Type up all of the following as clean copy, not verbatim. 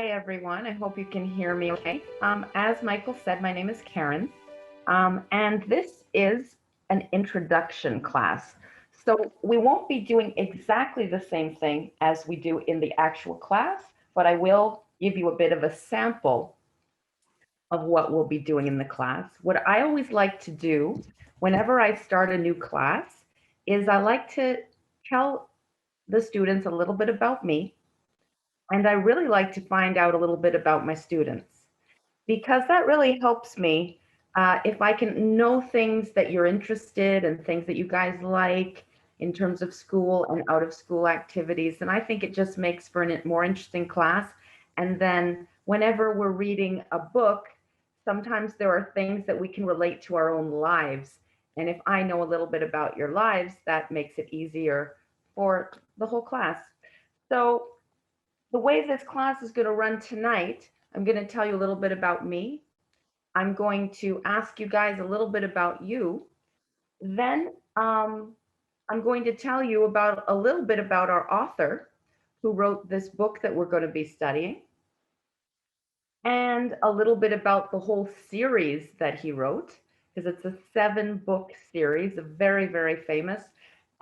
Hi, everyone. I hope you can hear me okay. As Michael said, my name is Karen, and this is an introduction class. So we won't be doing exactly the same thing as we do in the actual class, but I will give you a bit of a sample of what we'll be doing in the class. What I always like to do whenever I start a new class is I like to tell the students a little bit about me. And I really like to find out a little bit about my students because that really helps me if I can know things that you're interested in, things that you guys like in terms of school and out of school activities. And I think it just makes for a more interesting class. And then whenever we're reading a book, sometimes there are things that we can relate to our own lives. And if I know a little bit about your lives, that makes it easier for the whole class. So the way this class is going to run tonight, I'm going to tell you a little bit about me. I'm going to ask you guys a little bit about you. Then I'm going to tell you about a little bit about our author who wrote this book that we're going to be studying, and a little bit about the whole series that he wrote, because it's a 7-book series, very, very famous.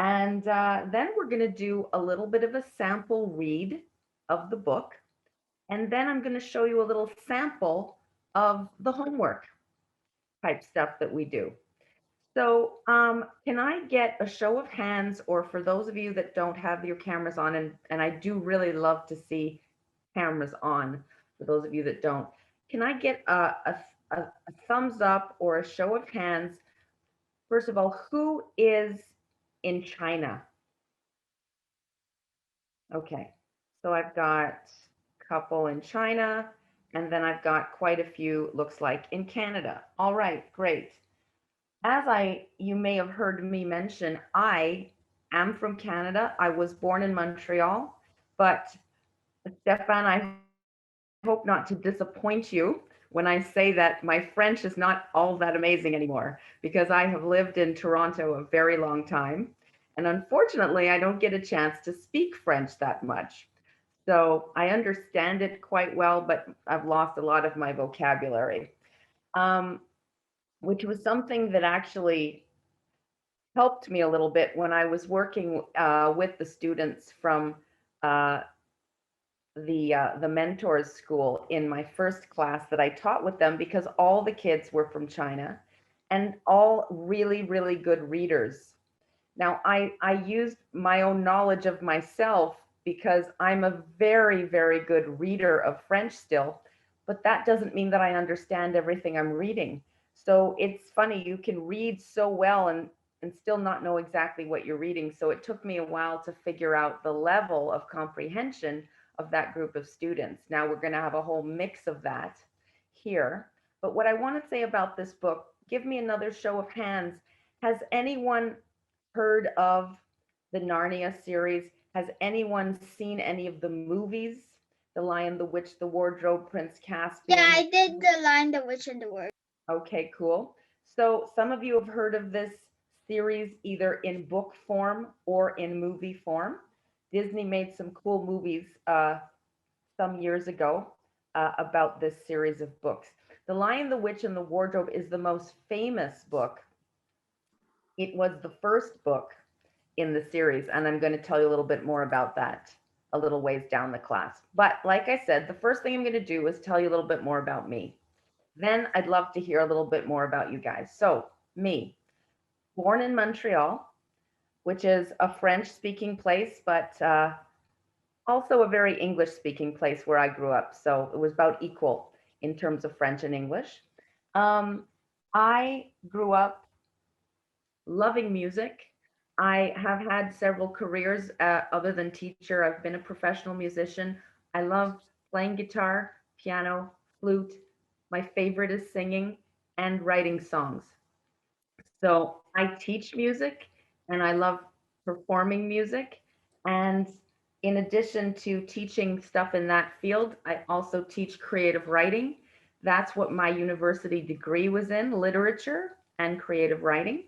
And then we're going to do a little bit of a sample read of the book. And then I'm going to show you a little sample of the homework type stuff that we do. So can I get a show of hands, or for those of you that don't have your cameras on, and I do really love to see cameras on, for those of you that don't, can I get a thumbs up or a show of hands? First of all, who is in China? Okay, so I've got couple in China, and then I've got quite a few, looks like, in Canada. All right, great. As you may have heard me mention, I am from Canada. I was born in Montreal, but Stefan, I hope not to disappoint you when I say that my French is not all that amazing anymore, because I have lived in Toronto a very long time. And unfortunately, I don't get a chance to speak French that much. So I understand it quite well, but I've lost a lot of my vocabulary, which was something that actually helped me a little bit when I was working with the students from the Mentors school in my first class that I taught with them, because all the kids were from China and all really, really good readers. Now, I used my own knowledge of myself because I'm a very, very good reader of French still, but that doesn't mean that I understand everything I'm reading. So it's funny, you can read so well and still not know exactly what you're reading. So it took me a while to figure out the level of comprehension of that group of students. Now we're going to have a whole mix of that here. But what I want to say about this book, give me another show of hands. Has anyone heard of the Narnia series? Has anyone seen any of the movies? The Lion, the Witch, the Wardrobe, Prince Caspian? Yeah, I did the Lion, the Witch, and the Wardrobe. Okay, cool. So some of you have heard of this series either in book form or in movie form. Disney made some cool movies some years ago about this series of books. The Lion, the Witch, and the Wardrobe is the most famous book. It was the first book in the series, and I'm going to tell you a little bit more about that a little ways down the class. But like I said, the first thing I'm going to do is tell you a little bit more about me. Then I'd love to hear a little bit more about you guys. So me, born in Montreal, which is a French-speaking place, but also a very English-speaking place where I grew up. So it was about equal in terms of French and English. I grew up loving music. I have had several careers other than teacher. I've been a professional musician. I love playing guitar, piano, flute. My favorite is singing and writing songs. So I teach music and I love performing music. And in addition to teaching stuff in that field, I also teach creative writing. That's what my university degree was in, literature and creative writing.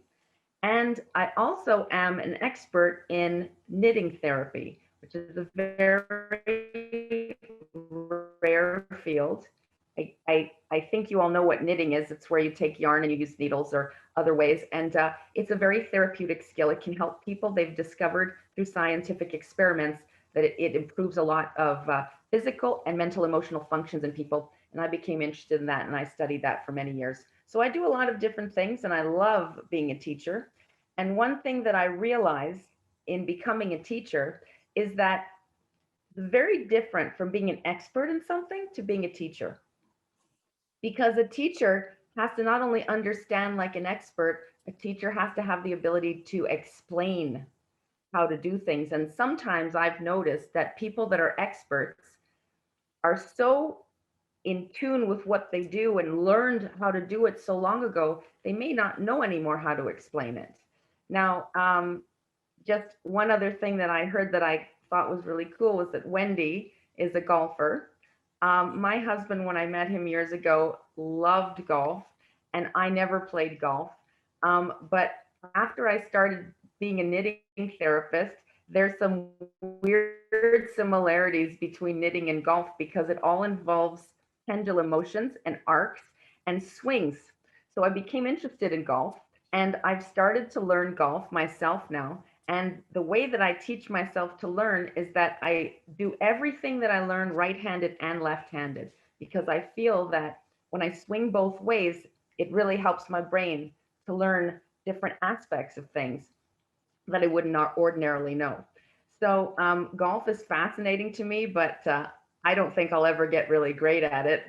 And I also am an expert in knitting therapy, which is a very rare rare field. I think you all know what knitting is. It's where you take yarn and you use needles or other ways. And it's a very therapeutic skill. It can help people. They've discovered through scientific experiments that it improves a lot of physical and mental emotional functions in people. And I became interested in that and I studied that for many years. So I do a lot of different things and I love being a teacher. And one thing that I realized in becoming a teacher is that it's very different from being an expert in something to being a teacher. Because a teacher has to not only understand like an expert, a teacher has to have the ability to explain how to do things. And sometimes I've noticed that people that are experts are so in tune with what they do and learned how to do it so long ago, they may not know anymore how to explain it. Now, just one other thing that I heard that I thought was really cool was that Wendy is a golfer. My husband, when I met him years ago, loved golf, and I never played golf. But after I started being a knitting therapist, there's some weird similarities between knitting and golf because it all involves pendulum motions and arcs and swings. So I became interested in golf, and I've started to learn golf myself now. And the way that I teach myself to learn is that I do everything that I learn right-handed and left-handed, because I feel that when I swing both ways, it really helps my brain to learn different aspects of things that I would not ordinarily know. So golf is fascinating to me, but I don't think I'll ever get really great at it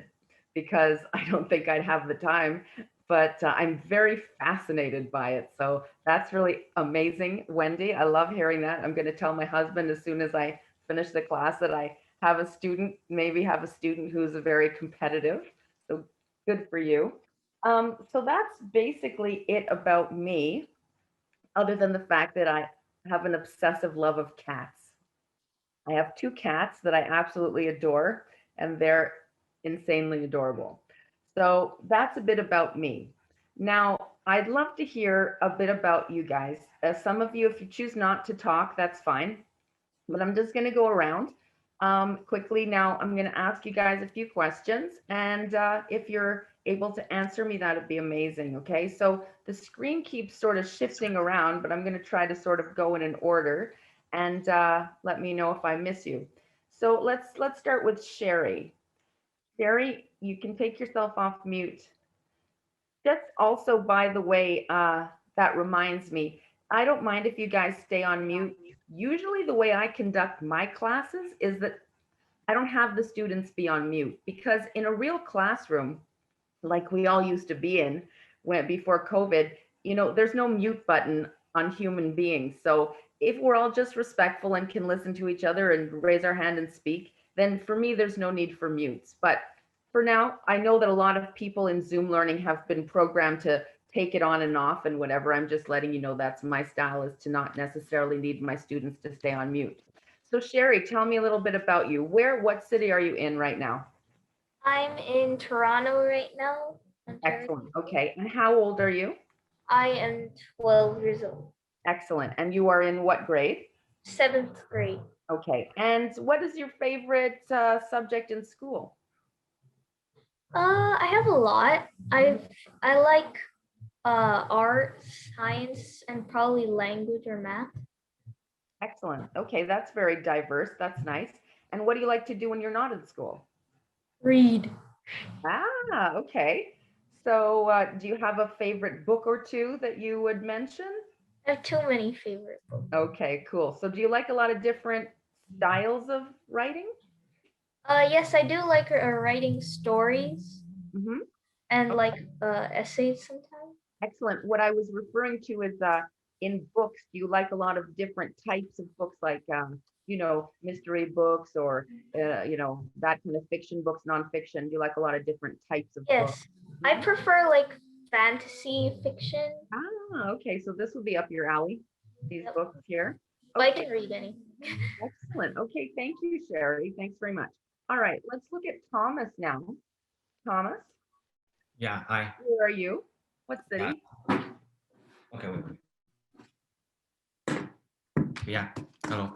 because I don't think I'd have the time. But I'm very fascinated by it. So that's really amazing, Wendy. I love hearing that. I'm going to tell my husband as soon as I finish the class that I have a student, maybe have a student who's very competitive. So good for you. So that's basically it about me, other than the fact that I have an obsessive love of cats. I have 2 cats that I absolutely adore, and they're insanely adorable. So that's a bit about me. Now, I'd love to hear a bit about you guys. Some of you, if you choose not to talk, that's fine. But I'm just going to go around quickly. Now, I'm going to ask you guys a few questions. And if you're able to answer me, that would be amazing. Okay, so the screen keeps sort of shifting around, but I'm going to try to sort of go in an order and let me know if I miss you. So let's start with Sherry. Sherry, you can take yourself off mute. Just also, by the way, that reminds me, I don't mind if you guys stay on mute. Usually the way I conduct my classes is that I don't have the students be on mute, because in a real classroom, like we all used to be in before COVID, you know, there's no mute button on human beings. So if we're all just respectful and can listen to each other and raise our hand and speak, then for me, there's no need for mutes. But for now, I know that a lot of people in Zoom learning have been programmed to take it on and off and whatever. I'm just letting you know that's my style, is to not necessarily need my students to stay on mute. So Sherry, tell me a little bit about you. What city are you in right now? I'm in Toronto right now. Ontario. Excellent. Okay. And how old are you? I am 12 years old. Excellent. And you are in what grade? 7th grade. Okay. And what is your favorite subject in school? I have a lot. I like art, science, and probably language or math. Excellent. Okay, that's very diverse. That's nice. And what do you like to do when you're not in school? Read. Ah, okay. So do you have a favorite book or two that you would mention? I have too many favorite books. Okay, cool. So do you like a lot of different styles of writing? Yes, I do like writing stories Mm-hmm. and like essays sometimes. Excellent. What I was referring to is in books, do you like a lot of different types of books, like, you know, mystery books or, you know, that kind of fiction books, nonfiction? Do you like a lot of different types of books? Yes, I prefer like fantasy fiction. Ah, okay. So this will be up your alley, these Yep. books here. But I Okay, can read any. excellent. Okay, thank you, Sherry. Thanks very much. All right, let's look at Thomas now. Thomas, Yeah, hi. where are you? What city? Okay, wait. Yeah, hello.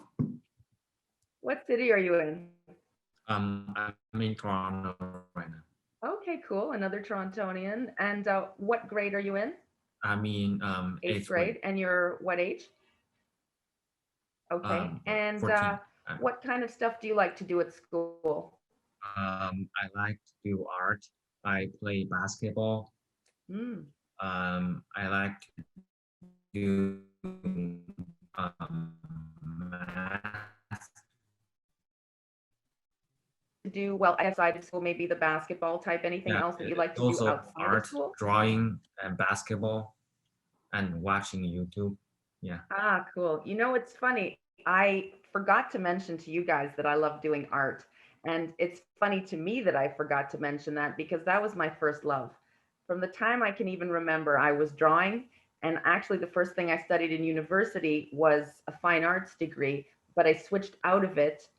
What city are you in? I'm in Toronto right now. Okay, cool. Another Torontonian. And what grade are you in? I'm in Eighth grade. And you're what age? Okay. And 14. what kind of stuff do you like to do at school? I like to do art. I play basketball. Mm. I like to do math. To do well outside of school, maybe the basketball type, anything else that you like to do Also outside art, of school? drawing, and basketball, and watching YouTube. Yeah. Ah, cool. You know, it's funny. I forgot to mention to you guys that I love doing art. And it's funny to me that I forgot to mention that because that was my first love. From the time I can even remember, I was drawing. And actually, the first thing I studied in university was a fine arts degree, but I switched out of it.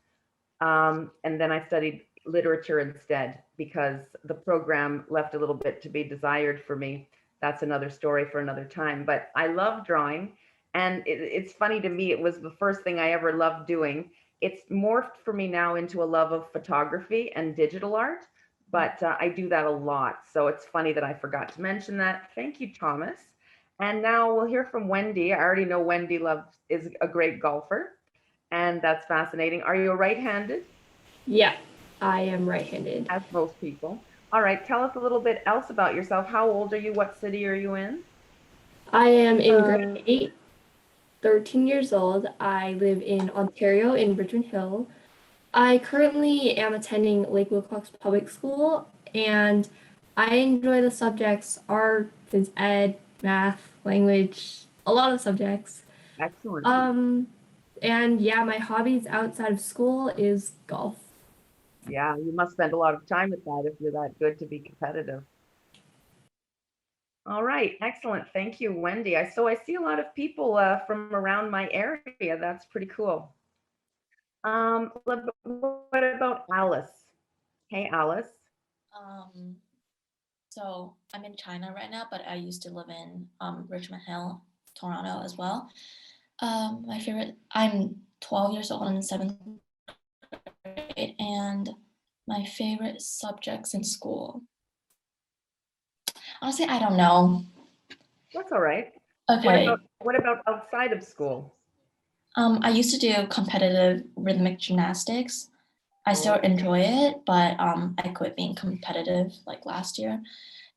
And then I studied literature instead because the program left a little bit to be desired for me. That's another story for another time. But I love drawing. And it's funny to me, it was the first thing I ever loved doing. It's morphed for me now into a love of photography and digital art, but I do that a lot. So it's funny that I forgot to mention that. Thank you, Thomas. And now we'll hear from Wendy. I already know Wendy is a great golfer, and that's fascinating. Are you right-handed? Yeah, I am right-handed. As most people. All right, tell us a little bit else about yourself. How old are you? What city are you in? I am in grade 8, 13 years old. I live in Ontario in Richmond Hill. I currently am attending Lake Wilcox Public School, and I enjoy the subjects art, phys ed, math, language, a lot of subjects. Excellent. And yeah, my hobbies outside of school is golf. Yeah, you must spend a lot of time with that if you're that good to be competitive. All right, excellent. Thank you, Wendy. So I see a lot of people from around my area. That's pretty cool. What about Alice? Hey, Alice. So I'm in China right now, but I used to live in Richmond Hill, Toronto as well. I'm 12 years old in 7th grade, and my favorite subjects in school. Honestly, I don't know. That's all right. Okay. What about outside of school? I used to do competitive rhythmic gymnastics. I still enjoy it, but I quit being competitive like last year.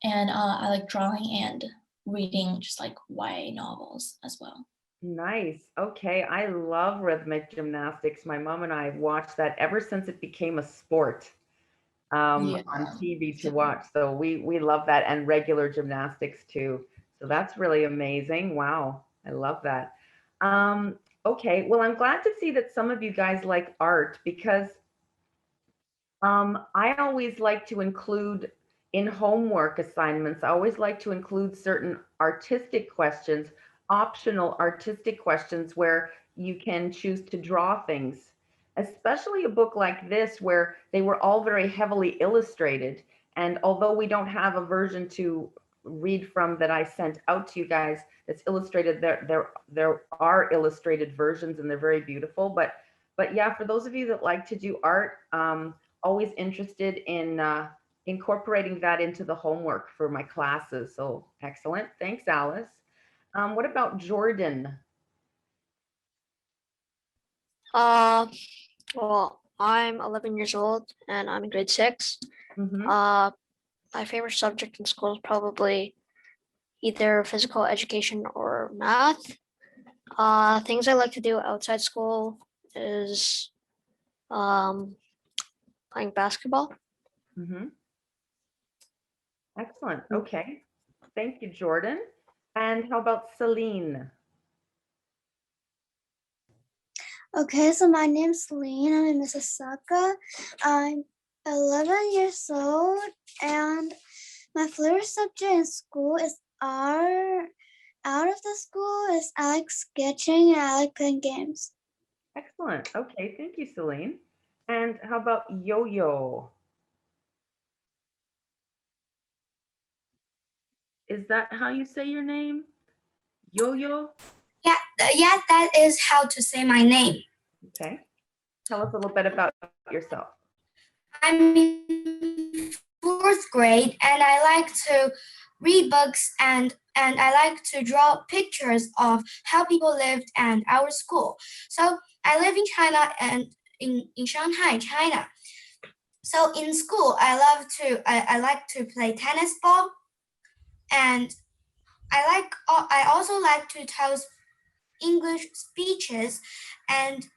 And I like drawing and reading just like YA novels as well. Nice. Okay. I love rhythmic gymnastics. My mom and I have watched that ever since it became a sport on TV to watch. So we love that, and regular gymnastics too. So that's really amazing. Wow. I love that. Okay. Well, I'm glad to see that some of you guys like art because I always like to include in homework assignments, I always like to include certain artistic questions, optional artistic questions where you can choose to draw things, especially a book like this where they were all very heavily illustrated. And although we don't have a version to read from that I sent out to you guys that's illustrated, there are illustrated versions and they're very beautiful. But yeah, for those of you that like to do art, always interested in incorporating that into the homework for my classes. So excellent. Thanks, Alice. What about Jordan? Well, I'm 11 years old and I'm in grade 6. My favorite subject in school is probably either physical education or math. Things I like to do outside school is playing basketball. Excellent. Okay. Thank you, Jordan. And how about Celine? Okay, so my name's Celine. I'm in Mississauga. I'm 11 years old, and my favorite subject in school is art. Out of the school is I like sketching and I like playing games. Excellent. Okay, thank you, Celine. And how about Yo-Yo? Is that how you say your name? Yo-Yo? Yeah, that is how to say my name. Okay. Tell us a little bit about yourself. I'm in 4th grade, and I like to read books and I like to draw pictures of how people lived and our school. So I live in China and in Shanghai, China. So in school, I like to play tennis ball, and I also like to tell English speeches, and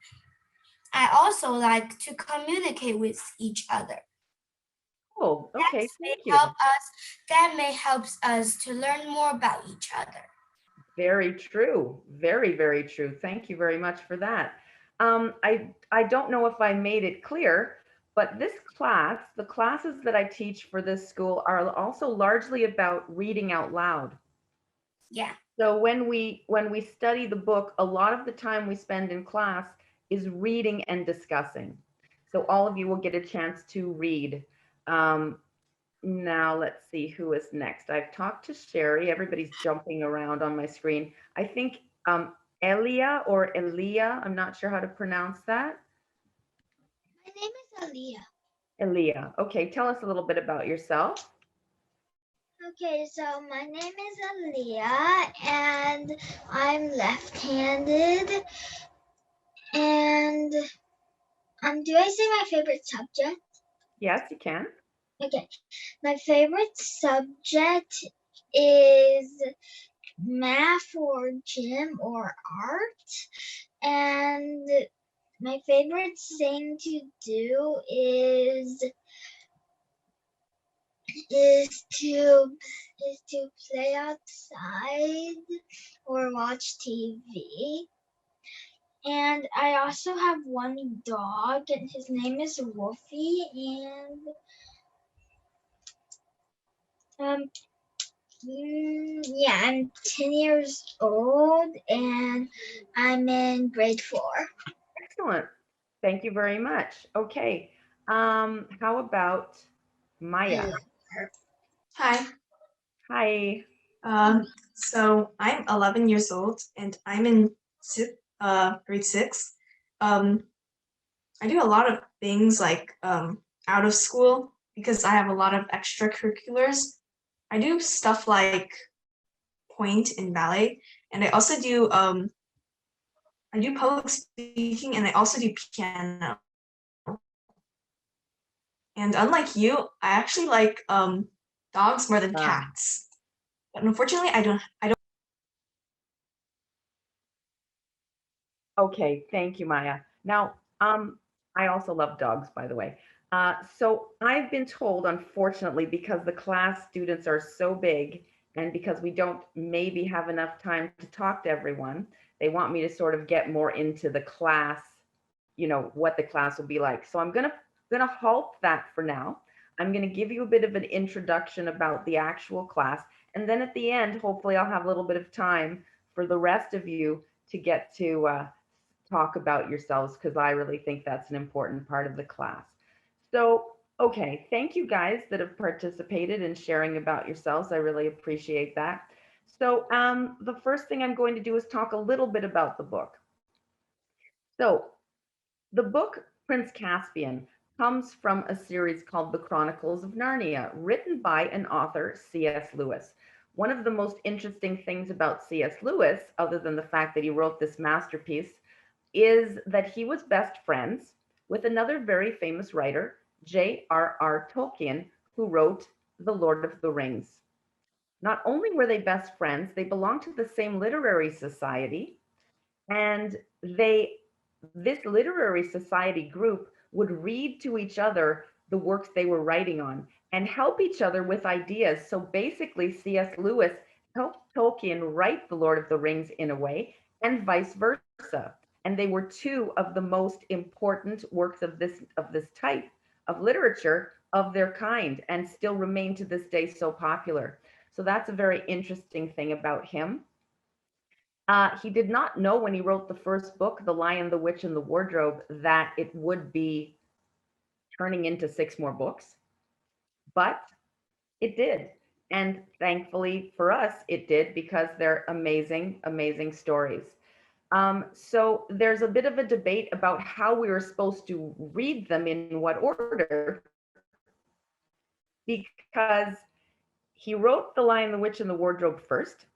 I also like to communicate with each other. Oh, okay, thank you. That may help us to learn more about each other. Very true. Very, very true. Thank you very much for that. I don't know if I made it clear, but this class, the classes that I teach for this school are also largely about reading out loud. Yeah. So when we study the book, a lot of the time we spend in class is reading and discussing. So all of you will get a chance to read. Now let's see who is next. I've talked to Sherry. Everybody's jumping around on my screen. I think Elia or Elia, I'm not sure how to pronounce that. My name is Aliyah. Elia. Okay, tell us a little bit about yourself. Okay, so my name is Aliyah, and I'm left-handed. And do I say my favorite subject? Yes, you can. Okay, my favorite subject is math or gym or art, and my favorite thing to do is to play outside or watch TV. And I also have one dog, and his name is Wolfie, and yeah, I'm 10 years old, and I'm in grade 4. Excellent. Thank you very much. Okay. How about Maya? Hi. Hi. So I'm 11 years old and I'm in grade 6. I do a lot of things like out of school because I have a lot of extracurriculars. I do stuff like point in ballet, and I also do public speaking, and I also do piano. And unlike you, I actually like dogs more than cats. But unfortunately, I don't. Okay, thank you, Maya. Now, I also love dogs, by the way. So I've been told, unfortunately, because the class students are so big and because we don't maybe have enough time to talk to everyone, they want me to sort of get more into the class, you know, what the class will be like. So I'm gonna halt that for now. I'm gonna give you a bit of an introduction about the actual class. And then at the end, hopefully I'll have a little bit of time for the rest of you to get to talk about yourselves, because I really think that's an important part of the class. So, okay, thank you guys that have participated in sharing about yourselves. I really appreciate that. So the first thing I'm going to do is talk a little bit about the book. So the book Prince Caspian comes from a series called The Chronicles of Narnia, written by an author, C.S. Lewis. One of the most interesting things about C.S. Lewis, other than the fact that he wrote this masterpiece, is that he was best friends with another very famous writer, J.R.R. Tolkien, who wrote The Lord of the Rings. Not only were they best friends, they belonged to the same literary society, and this literary society group would read to each other the works they were writing on and help each other with ideas. So basically, C.S. Lewis helped Tolkien write The Lord of the Rings in a way, and vice versa. And they were two of the most important works of this type of literature of their kind, and still remain to this day so popular. So that's a very interesting thing about him. He did not know when he wrote the first book, The Lion, the Witch, and the Wardrobe, that it would be turning into 6 more books, but it did. And thankfully for us, it did, because they're amazing, amazing stories. So there's a bit of a debate about how we were supposed to read them, in what order. because he wrote The Lion, the Witch, and the Wardrobe first,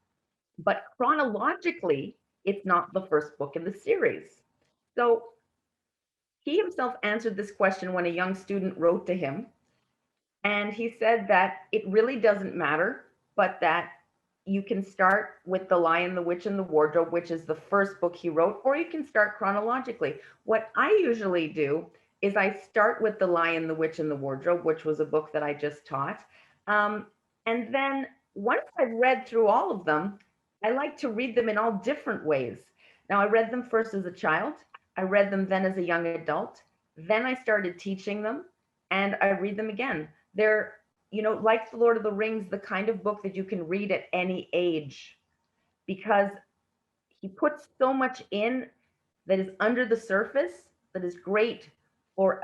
but chronologically, it's not the first book in the series. So he himself answered this question when a young student wrote to him. And he said that it really doesn't matter, but that you can start with The Lion, the Witch, and the Wardrobe, which is the first book he wrote, or you can start chronologically. What I usually do is I start with The Lion, the Witch, and the Wardrobe, which was a book that I just taught. And then once I've read through all of them, I like to read them in all different ways. Now, I read them first as a child. I read them then as a young adult. Then I started teaching them, and I read them again. They're, you know, like The Lord of the Rings, the kind of book that you can read at any age, because he puts so much in that is under the surface that is great for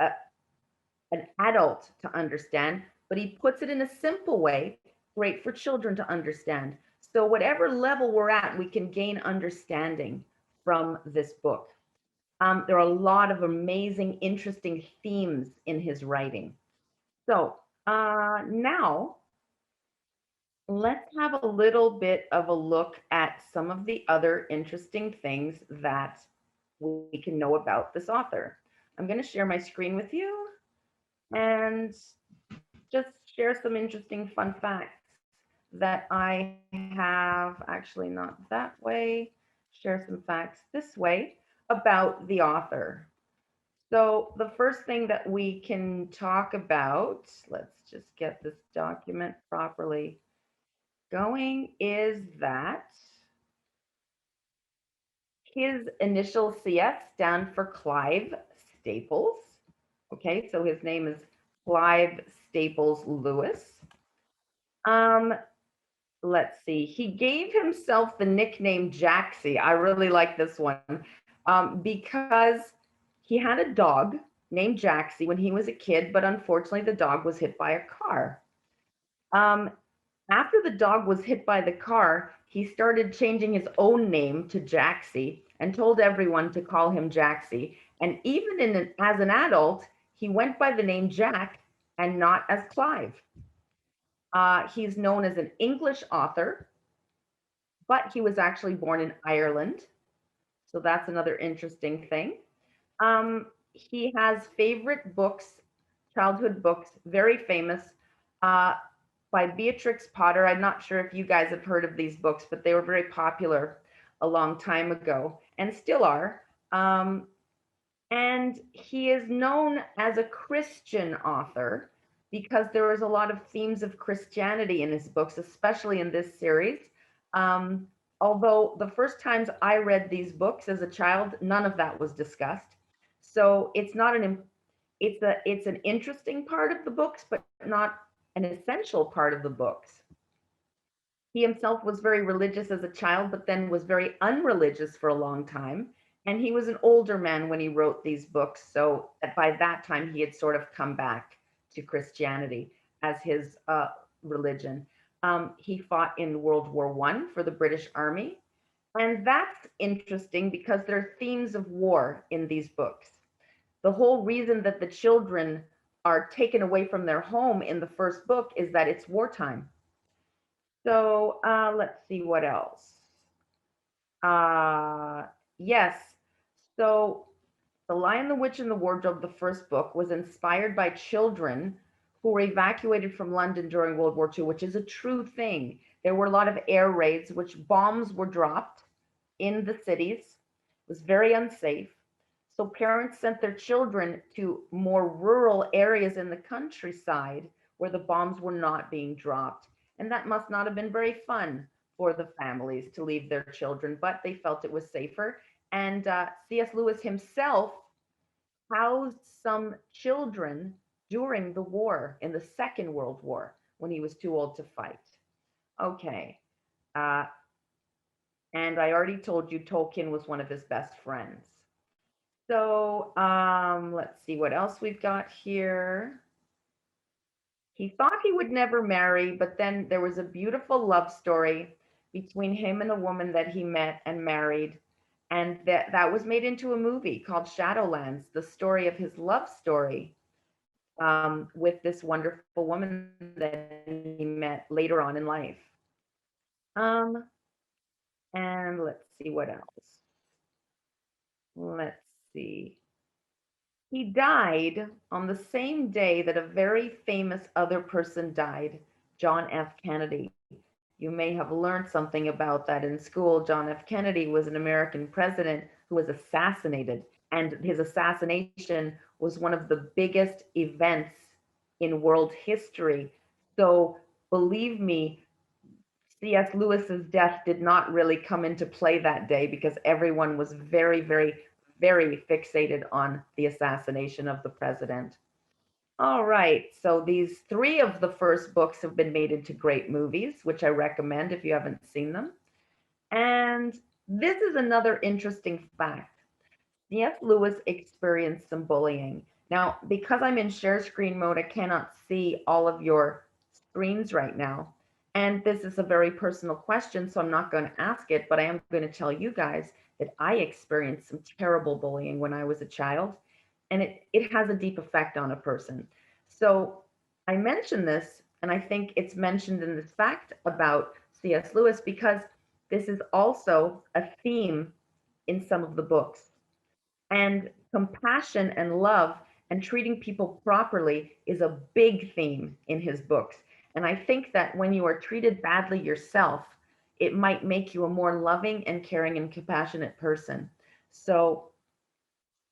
an adult to understand, but he puts it in a simple way, great for children to understand. So whatever level we're at, we can gain understanding from this book. There are a lot of amazing, interesting themes in his writing. So now let's have a little bit of a look at some of the other interesting things that we can know about this author. I'm going to share my screen with you and just share some interesting fun facts that I have, actually not that way, share some facts this way about the author. So the first thing that we can talk about, let's just get this document properly going, is that his initials CS stand for Clive Staples. Okay, so his name is Clive Staples Lewis. Let's see, he gave himself the nickname Jaxie. I really like this one because he had a dog named Jaxie when he was a kid, but unfortunately the dog was hit by a car. After the dog was hit by the car, he started changing his own name to Jaxie and told everyone to call him Jaxie. And even as an adult, he went by the name Jack and not as Clive. He's known as an English author, but he was actually born in Ireland. So that's another interesting thing. He has favorite books, childhood books, very famous, by Beatrix Potter. I'm not sure if you guys have heard of these books, but they were very popular a long time ago and still are. And he is known as a Christian author because there was a lot of themes of Christianity in his books, especially in this series. Although the first times I read these books as a child, none of that was discussed. So it's not it's an interesting part of the books, but not an essential part of the books. He himself was very religious as a child, but then was very unreligious for a long time. And he was an older man when he wrote these books. So by that time, he had sort of come back to Christianity as his religion. He fought in World War I for the British Army. And that's interesting because there are themes of war in these books. The whole reason that the children are taken away from their home in the first book is that it's wartime. So let's see what else. Yes, so The Lion, the Witch, and the Wardrobe, the first book, was inspired by children who were evacuated from London during World War II, which is a true thing. There were a lot of air raids, which bombs were dropped in the cities. It was very unsafe. So parents sent their children to more rural areas in the countryside where the bombs were not being dropped. And that must not have been very fun for the families to leave their children, but they felt it was safer. And C.S. Lewis himself housed some children during the war, in the Second World War, when he was too old to fight. Okay. And I already told you Tolkien was one of his best friends. So let's see what else we've got here. He thought he would never marry, but then there was a beautiful love story between him and a woman that he met and married. And that was made into a movie called Shadowlands, the story of his love story with this wonderful woman that he met later on in life. And let's see what else. Let's see. He died on the same day that a very famous other person died, John F. Kennedy. You may have learned something about that in school. John F. Kennedy was an American president who was assassinated, and his assassination was one of the biggest events in world history. So believe me, C.S. Lewis's death did not really come into play that day because everyone was very, very, very fixated on the assassination of the president. All right, so these 3 of the first books have been made into great movies, which I recommend if you haven't seen them. And this is another interesting fact. C.S. Lewis experienced some bullying. Now, because I'm in share screen mode, I cannot see all of your screens right now. And this is a very personal question, so I'm not going to ask it, but I am going to tell you guys that I experienced some terrible bullying when I was a child, and it has a deep effect on a person. So I mention this, and I think it's mentioned in this fact about C.S. Lewis because this is also a theme in some of the books. And compassion and love and treating people properly is a big theme in his books. And I think that when you are treated badly yourself, it might make you a more loving and caring and compassionate person. So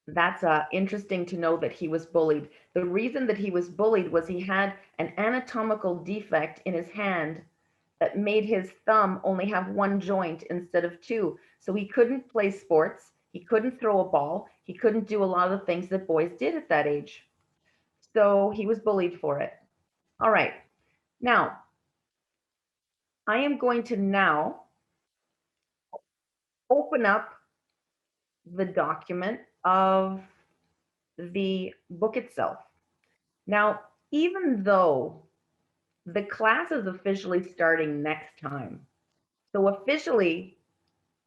that's interesting to know that he was bullied. The reason that he was bullied was he had an anatomical defect in his hand that made his thumb only have 1 joint instead of 2. So he couldn't play sports. He couldn't throw a ball. He couldn't do a lot of the things that boys did at that age. So he was bullied for it. All right. Now, I am going to now open up the document of the book itself. Now, even though the class is officially starting next time, so officially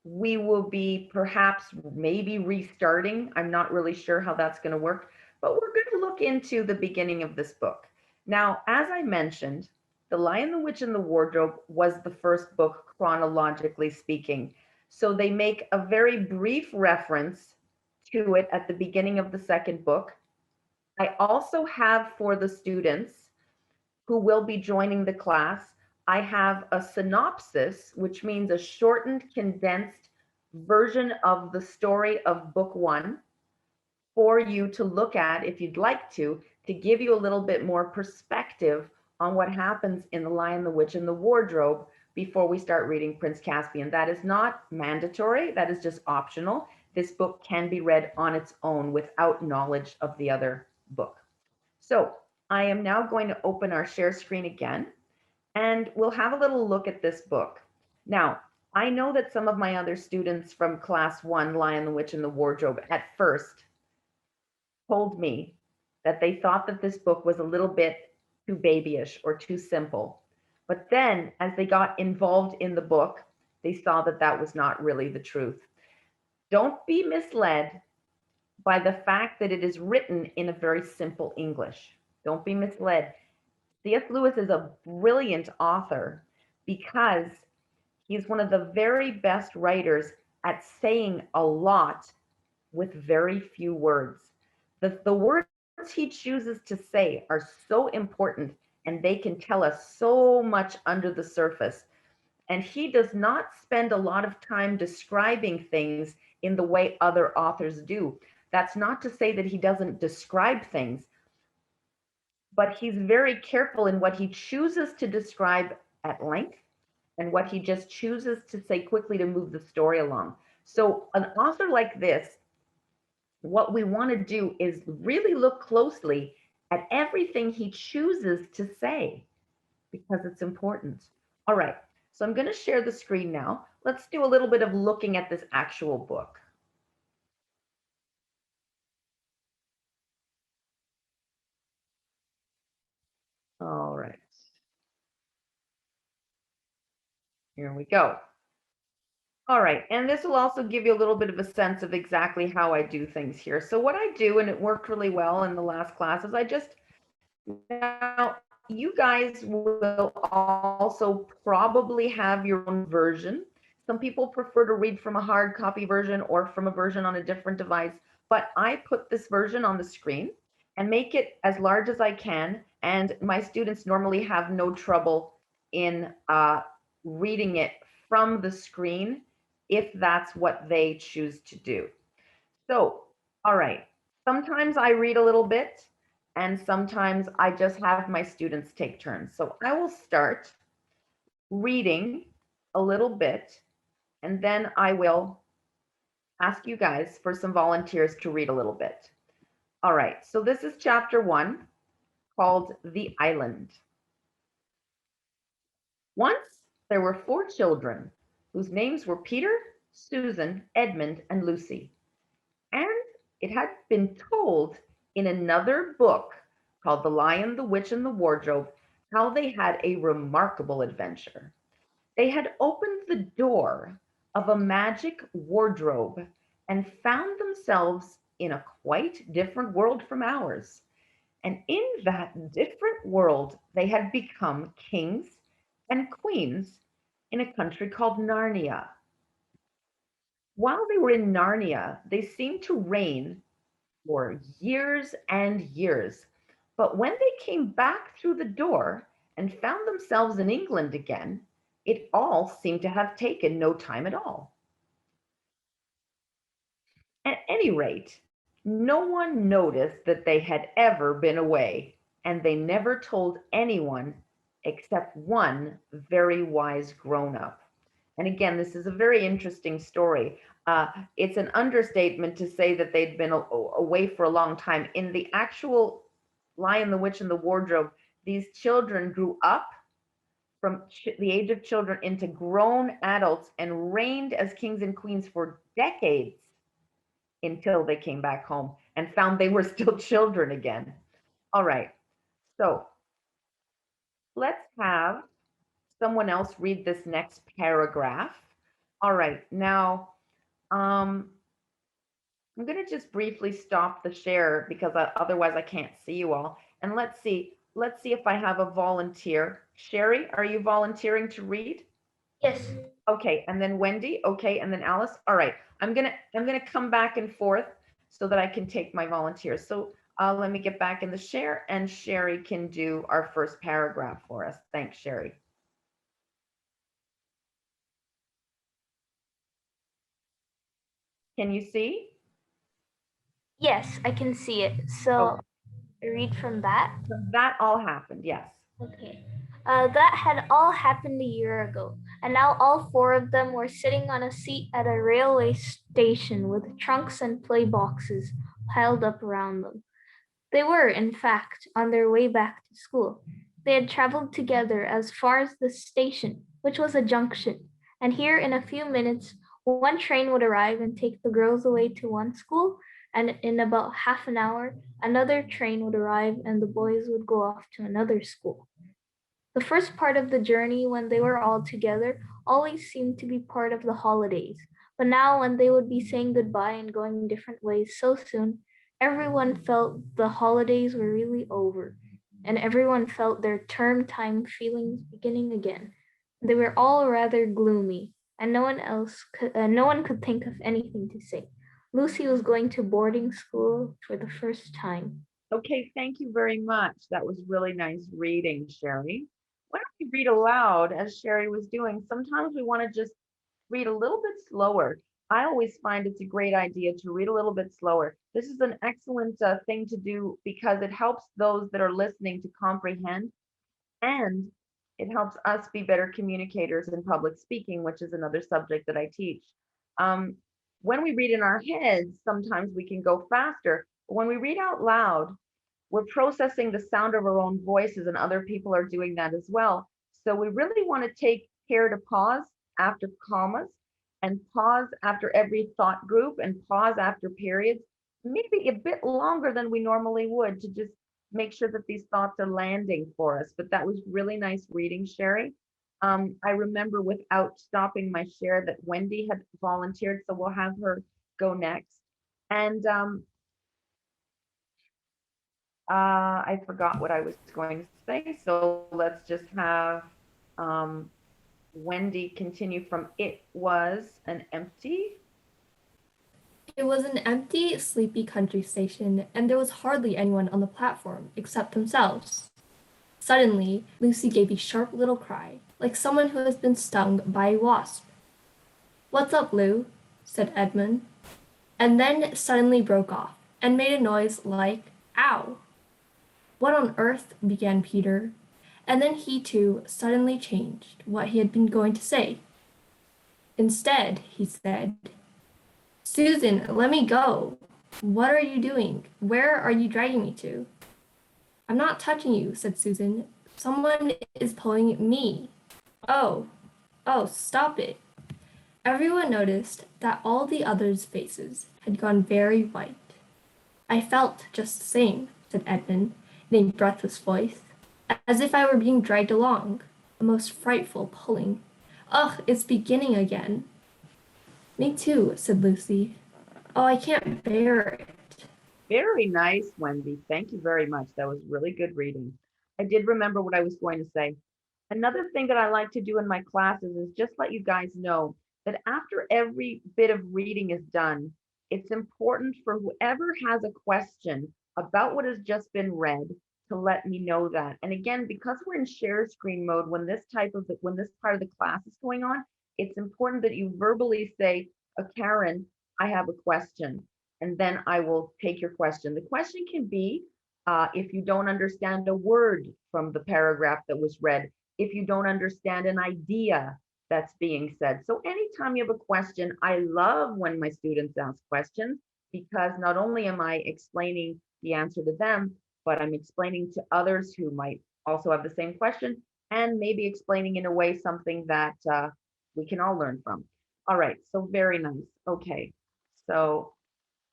we will be perhaps maybe restarting. I'm not really sure how that's going to work, but we're going to look into the beginning of this book. Now, as I mentioned, The Lion, the Witch, and the Wardrobe was the first book, chronologically speaking. So they make a very brief reference to it at the beginning of the second book. I also have for the students who will be joining the class, I have a synopsis, which means a shortened, condensed version of the story of book 1 for you to look at if you'd like to give you a little bit more perspective on what happens in The Lion, the Witch, and the Wardrobe before we start reading Prince Caspian. That is not mandatory, that is just optional. This book can be read on its own without knowledge of the other book. So I am now going to open our share screen again, and we'll have a little look at this book. Now, I know that some of my other students from class 1, Lion, the Witch, and the Wardrobe, at first told me that they thought that this book was a little bit too babyish or too simple. But then as they got involved in the book, they saw that that was not really the truth. Don't be misled by the fact that it is written in a very simple English. Don't be misled. C.S. Lewis is a brilliant author because he's one of the very best writers at saying a lot with very few words. The words he chooses to say are so important, and they can tell us so much under the surface. And he does not spend a lot of time describing things in the way other authors do. That's not to say that he doesn't describe things, but he's very careful in what he chooses to describe at length and what he just chooses to say quickly to move the story along. So an author like this, what we want to do is really look closely at everything he chooses to say because it's important. All right, so I'm going to share the screen now. Let's do a little bit of looking at this actual book. All right. Here we go. All right, and this will also give you a little bit of a sense of exactly how I do things here. So what I do, and it worked really well in the last class, is I just Now, you guys will also probably have your own version. Some people prefer to read from a hard copy version or from a version on a different device, but I put this version on the screen and make it as large as I can. And my students normally have no trouble in reading it from the screen if that's what they choose to do. So, all right, sometimes I read a little bit and sometimes I just have my students take turns. So I will start reading a little bit and then I will ask you guys for some volunteers to read a little bit. All right, so this is chapter 1 called The Island. Once there were 4 children whose names were Peter, Susan, Edmund, and Lucy. And it had been told in another book called The Lion, the Witch, and the Wardrobe how they had a remarkable adventure. They had opened the door of a magic wardrobe and found themselves in a quite different world from ours. And in that different world, they had become kings and queens in a country called Narnia. While they were in Narnia, they seemed to reign for years and years. But when they came back through the door and found themselves in England again, it all seemed to have taken no time at all. At any rate, no one noticed that they had ever been away, and they never told anyone except one very wise grown-up. And again, this is a very interesting story. It's an understatement to say that they'd been away for a long time. In the actual Lion, the Witch, and the Wardrobe, these children grew up from the age of children into grown adults and reigned as kings and queens for decades until they came back home and found they were still children again. All right, so let's have someone else read this next paragraph. All right, now I'm going to just briefly stop the share because otherwise I can't see you all. And let's see if I have a volunteer. Sherry, are you volunteering to read? Yes. Okay, and then Wendy. Okay, and then Alice. All right, I'm gonna come back and forth so that I can take my volunteers. So let me get back in the share, and Sherry can do our first paragraph for us. Thanks, Sherry. Can you see? Yes, I can see it. So I read from that. So that all happened, yes. Okay. That had all happened a year ago, and now all 4 of them were sitting on a seat at a railway station with trunks and play boxes piled up around them. They were, in fact, on their way back to school. They had traveled together as far as the station, which was a junction, and here in a few minutes, one train would arrive and take the girls away to one school, and in about half an hour, another train would arrive and the boys would go off to another school. The first part of the journey, when they were all together, always seemed to be part of the holidays. But now, when they would be saying goodbye and going different ways so soon, everyone felt the holidays were really over, and everyone felt their term time feelings beginning again. They were all rather gloomy, and no one could think of anything to say. Lucy was going to boarding school for the first time. Okay, thank you very much. That was really nice reading, Sherry. Why don't you read aloud as Sherry was doing? Sometimes we want to just read a little bit slower. I always find it's a great idea to read a little bit slower. This is an excellent thing to do because it helps those that are listening to comprehend, and it helps us be better communicators in public speaking, which is another subject that I teach. When we read in our heads, sometimes we can go faster. But when we read out loud, we're processing the sound of our own voices, and other people are doing that as well. So we really want to take care to pause after commas and pause after every thought group and pause after periods, maybe a bit longer than we normally would, to just make sure that these thoughts are landing for us. But that was really nice reading, Sherry. I remember, without stopping my share, that Wendy had volunteered, so we'll have her go next. And I forgot what I was going to say, so let's just have Wendy continue from it was an empty. It was an empty, sleepy country station, and there was hardly anyone on the platform except themselves. Suddenly, Lucy gave a sharp little cry, like someone who has been stung by a wasp. "What's up, Lou?" said Edmund, and then suddenly broke off and made a noise like, "Ow!" "What on earth?" began Peter, and then he too suddenly changed what he had been going to say. Instead, he said, "Susan, let me go. What are you doing? Where are you dragging me to?" "I'm not touching you," said Susan. "Someone is pulling me." Oh, stop it." Everyone noticed that all the others' faces had gone very white. "I felt just the same," said Edmund in a breathless voice, "as if I were being dragged along. A most frightful pulling. Ugh, it's beginning again." "Me too," said Lucy. "Oh, I can't bear it." Very nice, Wendy. Thank you very much. That was really good reading. I did remember what I was going to say. Another thing that I like to do in my classes is just let you guys know that after every bit of reading is done, it's important for whoever has a question about what has just been read to let me know that. And again, because we're in share screen mode, when this part of the class is going on, it's important that you verbally say, Karen, I have a question, and then I will take your question. The question can be if you don't understand a word from the paragraph that was read, if you don't understand an idea that's being said. So anytime you have a question, I love when my students ask questions, because not only am I explaining the answer to them, but I'm explaining to others who might also have the same question, and maybe explaining in a way something that we can all learn from. All right, so very nice. Okay, so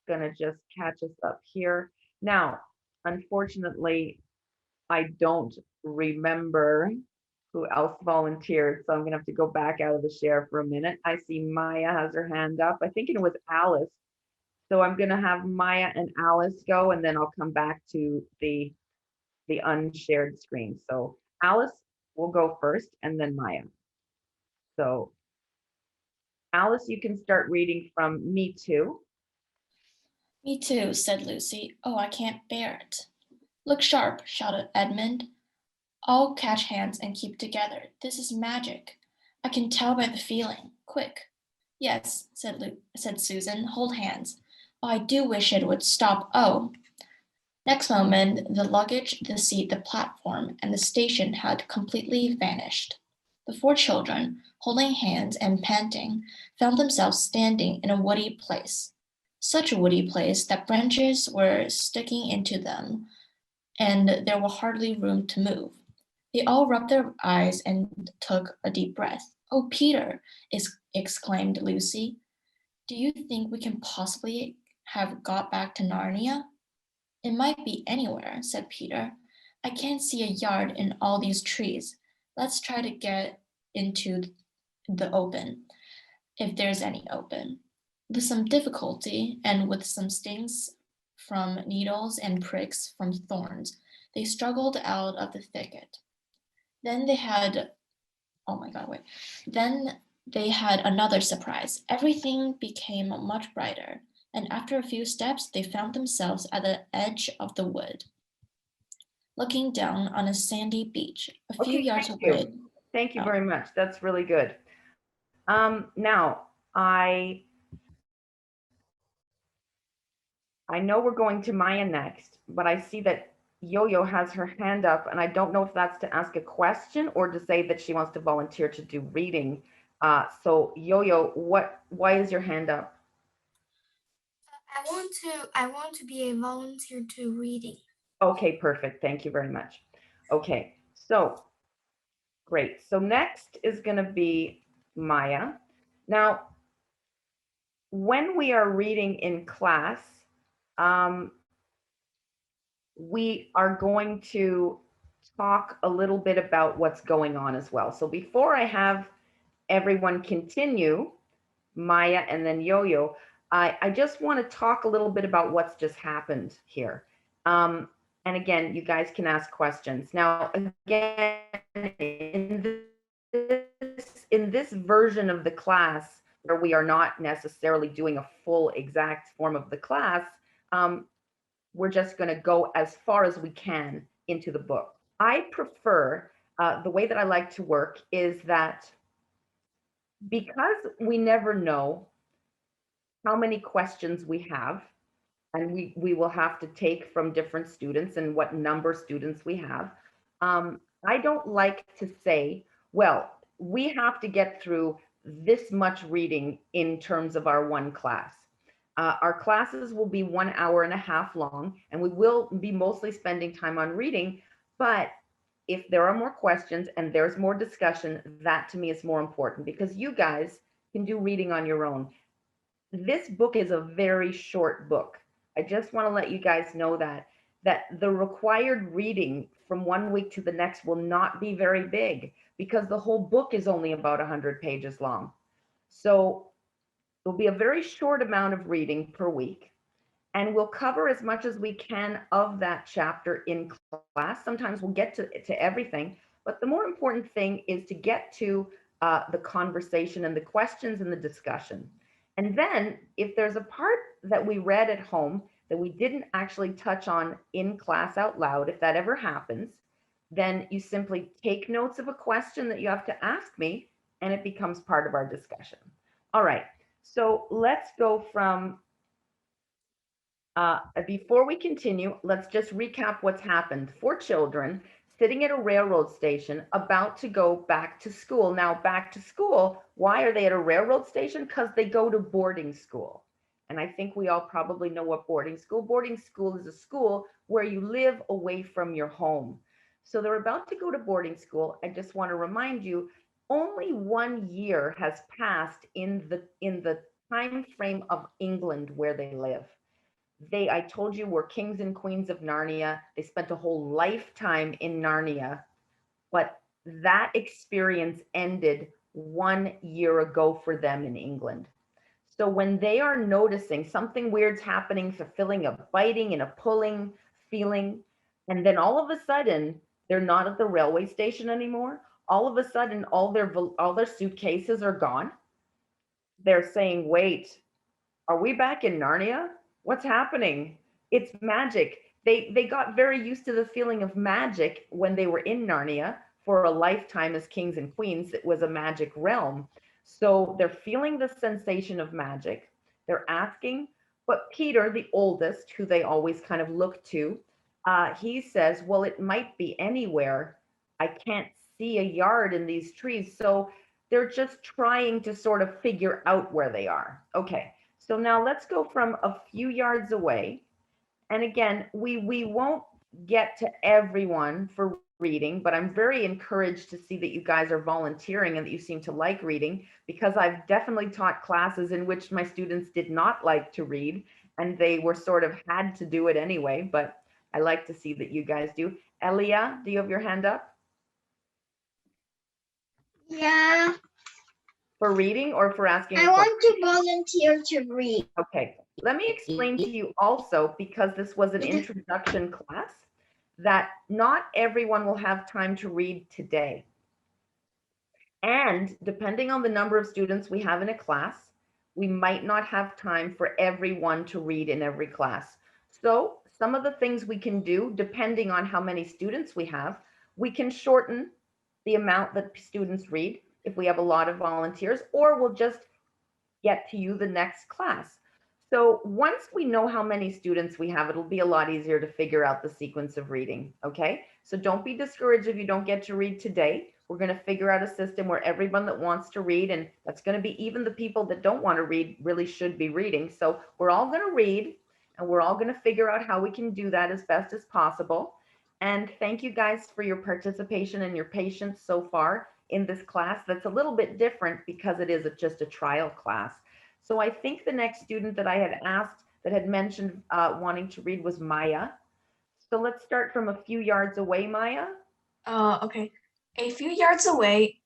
gonna just catch us up here. Now, unfortunately, I don't remember who else volunteered, so I'm gonna have to go back out of the share for a minute. I see Maya has her hand up. I think it was Alice. So I'm gonna have Maya and Alice go, and then I'll come back to the unshared screen. So Alice will go first, and then Maya. So Alice, you can start reading from Me Too. "Me too," said Lucy. "Oh, I can't bear it." "Look sharp," shouted Edmund. "All catch hands and keep together. This is magic. I can tell by the feeling. Quick." "Yes," said Susan. "Hold hands. Oh, I do wish it would stop. Oh." Next moment, the luggage, the seat, the platform, and the station had completely vanished. The four children, holding hands and panting, found themselves standing in a woody place. Such a woody place that branches were sticking into them, and there was hardly room to move. They all rubbed their eyes and took a deep breath. "Oh, Peter," exclaimed Lucy. "Do you think we can possibly have got back to Narnia?" "It might be anywhere," said Peter. "I can't see a yard in all these trees. Let's try to get into the open, if there's any open." With some difficulty and with some stings from needles and pricks from thorns, they struggled out of the thicket. Then they had another surprise. Everything became much brighter, and after a few steps, they found themselves at the edge of the wood, looking down on a sandy beach. A few yards away. Thank you very much. That's really good. Now, I know we're going to Maya next, but I see that Yo-Yo has her hand up, and I don't know if that's to ask a question or to say that she wants to volunteer to do reading. So Yo-Yo, why is your hand up? I want to be a volunteer to reading. Okay, perfect. Thank you very much. Okay, so great. So next is going to be Maya. Now, when we are reading in class, we are going to talk a little bit about what's going on as well. So before I have everyone continue, Maya and then Yo-Yo, I just want to talk a little bit about what's just happened here. And again, you guys can ask questions. Now, again, in this version of the class, where we are not necessarily doing a full exact form of the class, we're just going to go as far as we can into the book. I prefer, the way that I like to work is that because we never know how many questions we have, and we will have to take from different students and what number students we have, I don't like to say, well, we have to get through this much reading in terms of our one class. Our classes will be 1.5 hours long, and we will be mostly spending time on reading, but if there are more questions and there's more discussion, that to me is more important because you guys can do reading on your own. This book is a very short book. I just want to let you guys know that the required reading from one week to the next will not be very big because the whole book is only about 100 pages long. So it'll be a very short amount of reading per week, and we'll cover as much as we can of that chapter in class. Sometimes we'll get to everything, but the more important thing is to get to the conversation and the questions and the discussion. And then if there's a part that we read at home that we didn't actually touch on in class out loud, if that ever happens, then you simply take notes of a question that you have to ask me, and it becomes part of our discussion. All right, so let's go from, before we continue, let's just recap what's happened for children sitting at a railroad station about to go back to school. Now, back to school, why are they at a railroad station? Because they go to boarding school. And I think we all probably know what boarding school is a school where you live away from your home. So they're about to go to boarding school. I just want to remind you, only 1 year has passed in the time frame of England where they live. They, I told you, were kings and queens of Narnia. They spent a whole lifetime in Narnia, but that experience ended 1 year ago for them in England. So when they are noticing something weird's happening, fulfilling a biting and a pulling feeling, and then all of a sudden they're not at the railway station anymore, all of a sudden all their suitcases are gone. They're saying, wait, are we back in Narnia? What's happening? It's magic. They got very used to the feeling of magic when they were in Narnia for a lifetime as kings and queens. It was a magic realm. So they're feeling the sensation of magic. They're asking, but Peter, the oldest, who they always kind of look to, he says, well, it might be anywhere. I can't see a yard in these trees. So they're just trying to sort of figure out where they are. Okay. So now let's go from a few yards away. And again, we won't get to everyone for reading, but I'm very encouraged to see that you guys are volunteering and that you seem to like reading, because I've definitely taught classes in which my students did not like to read and they were sort of had to do it anyway, but I like to see that you guys do. Elia, do you have your hand up? Yeah. For reading or for asking? I want to volunteer to read. Okay, let me explain to you also, because this was an introduction class, that not everyone will have time to read today. And depending on the number of students we have in a class, we might not have time for everyone to read in every class. So some of the things we can do, depending on how many students we have, we can shorten the amount that students read if we have a lot of volunteers, or we'll just get to you the next class. So once we know how many students we have, it'll be a lot easier to figure out the sequence of reading, okay? So don't be discouraged if you don't get to read today. We're gonna figure out a system where everyone that wants to read, and that's gonna be even the people that don't wanna read really should be reading. So we're all gonna read, and we're all gonna figure out how we can do that as best as possible. And thank you guys for your participation and your patience so far in this class. That's a little bit different because it is just a trial class. So I think the next student that I had asked that had mentioned wanting to read was Maya. So let's start from a few yards away, Maya. Okay. A few yards away,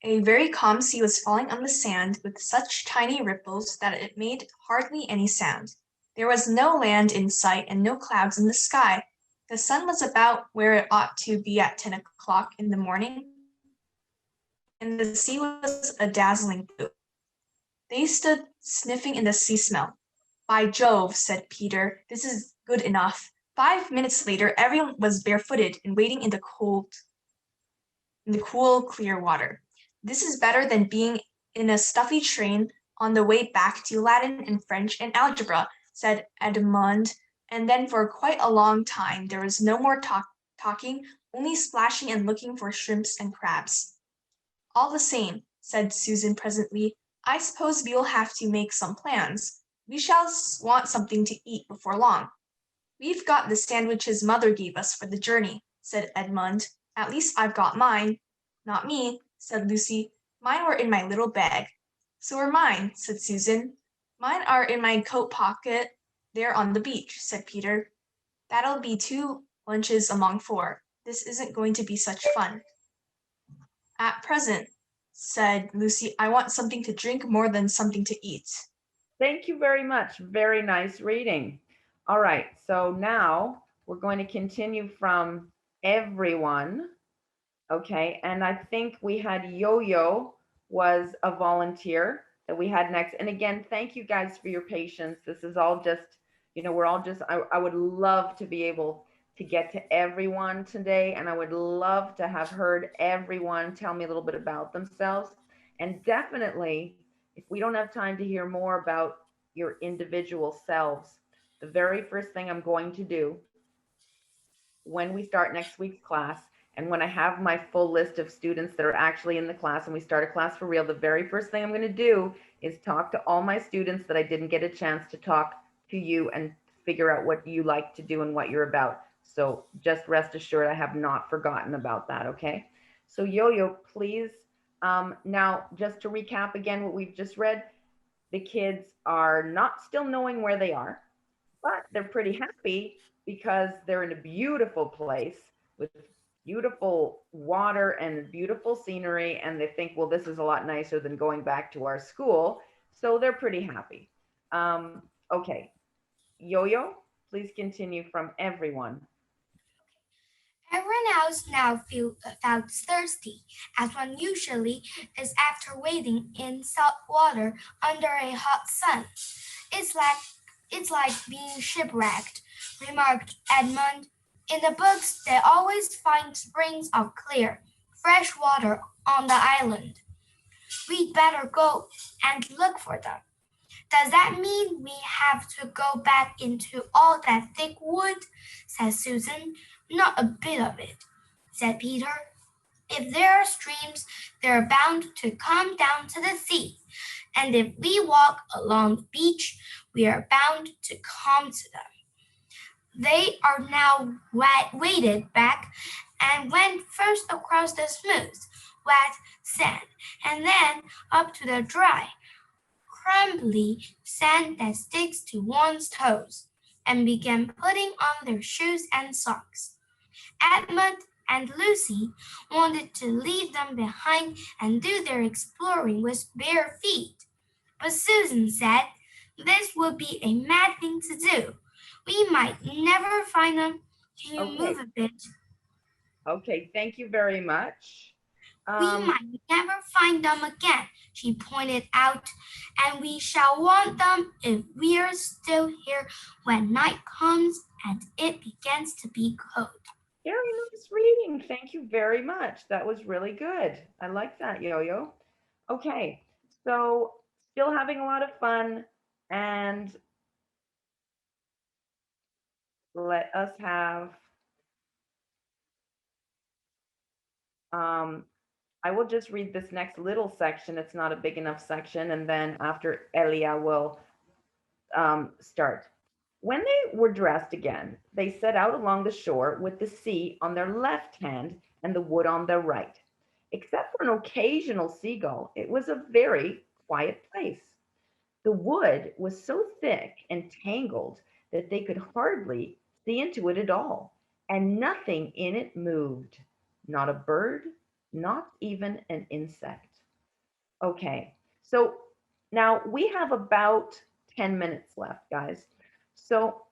a very calm sea was falling on the sand with such tiny ripples that it made hardly any sound. There was no land in sight and no clouds in the sky. The sun was about where it ought to be at 10 o'clock in the morning, and the sea was a dazzling blue. They stood sniffing in the sea smell. By Jove, said Peter, this is good enough. 5 minutes later, everyone was barefooted and wading in the cool, clear water. This is better than being in a stuffy train on the way back to Latin and French and algebra, said Edmund. And then for quite a long time, there was no more talking, only splashing and looking for shrimps and crabs. All the same, said Susan presently, I suppose we'll have to make some plans. We shall want something to eat before long. We've got the sandwiches Mother gave us for the journey, said Edmund. At least I've got mine. Not me, said Lucy. Mine were in my little bag. So are mine, said Susan. Mine are in my coat pocket there on the beach, said Peter. That'll be 2 lunches among 4. This isn't going to be such fun. At present, said Lucy, I want something to drink more than something to eat. Thank you very much. Very nice reading. All right, so now we're going to continue from everyone. Okay, and I think we had Yo-Yo was a volunteer that we had next. And again, thank you guys for your patience. This is all just, we're all just, I would love to be able to get to everyone today. And I would love to have heard everyone tell me a little bit about themselves. And definitely, if we don't have time to hear more about your individual selves, the very first thing I'm going to do when we start next week's class, and when I have my full list of students that are actually in the class and we start a class for real, the very first thing I'm going to do is talk to all my students that I didn't get a chance to talk to you and figure out what you like to do and what you're about. So just rest assured, I have not forgotten about that, okay? So Yo-Yo, please, now just to recap again what we've just read, the kids are not still knowing where they are, but they're pretty happy because they're in a beautiful place with beautiful water and beautiful scenery, and they think, well, this is a lot nicer than going back to our school, so they're pretty happy. Okay, Yo-Yo, please continue from everyone. Everyone else now felt thirsty, as one usually is after wading in salt water under a hot sun. It's like being shipwrecked, remarked Edmund. In the books, they always find springs of clear, fresh water on the island. We'd better go and look for them. Does that mean we have to go back into all that thick wood? Said Susan. Not a bit of it, said Peter. If there are streams, they're bound to come down to the sea. And if we walk along the beach, we are bound to come to them. They are now waded back and went first across the smooth, wet sand, and then up to the dry, crumbly sand that sticks to one's toes, and began putting on their shoes and socks. Edmund and Lucy wanted to leave them behind and do their exploring with bare feet. But Susan said this would be a mad thing to do. We might never find them. Can you move a bit? Okay, thank you very much. We might never find them again, she pointed out, and we shall want them if we're still here when night comes and it begins to be cold. Very nice reading. Thank you very much. That was really good. I like that, Yo-Yo. Okay, so still having a lot of fun, and let us have, I will just read this next little section. It's not a big enough section, and then after Elia will start. When they were dressed again, they set out along the shore with the sea on their left hand and the wood on their right. Except for an occasional seagull, it was a very quiet place. The wood was so thick and tangled that they could hardly see into it at all, and nothing in it moved. Not a bird, not even an insect. Okay, so now we have about 10 minutes left, guys. So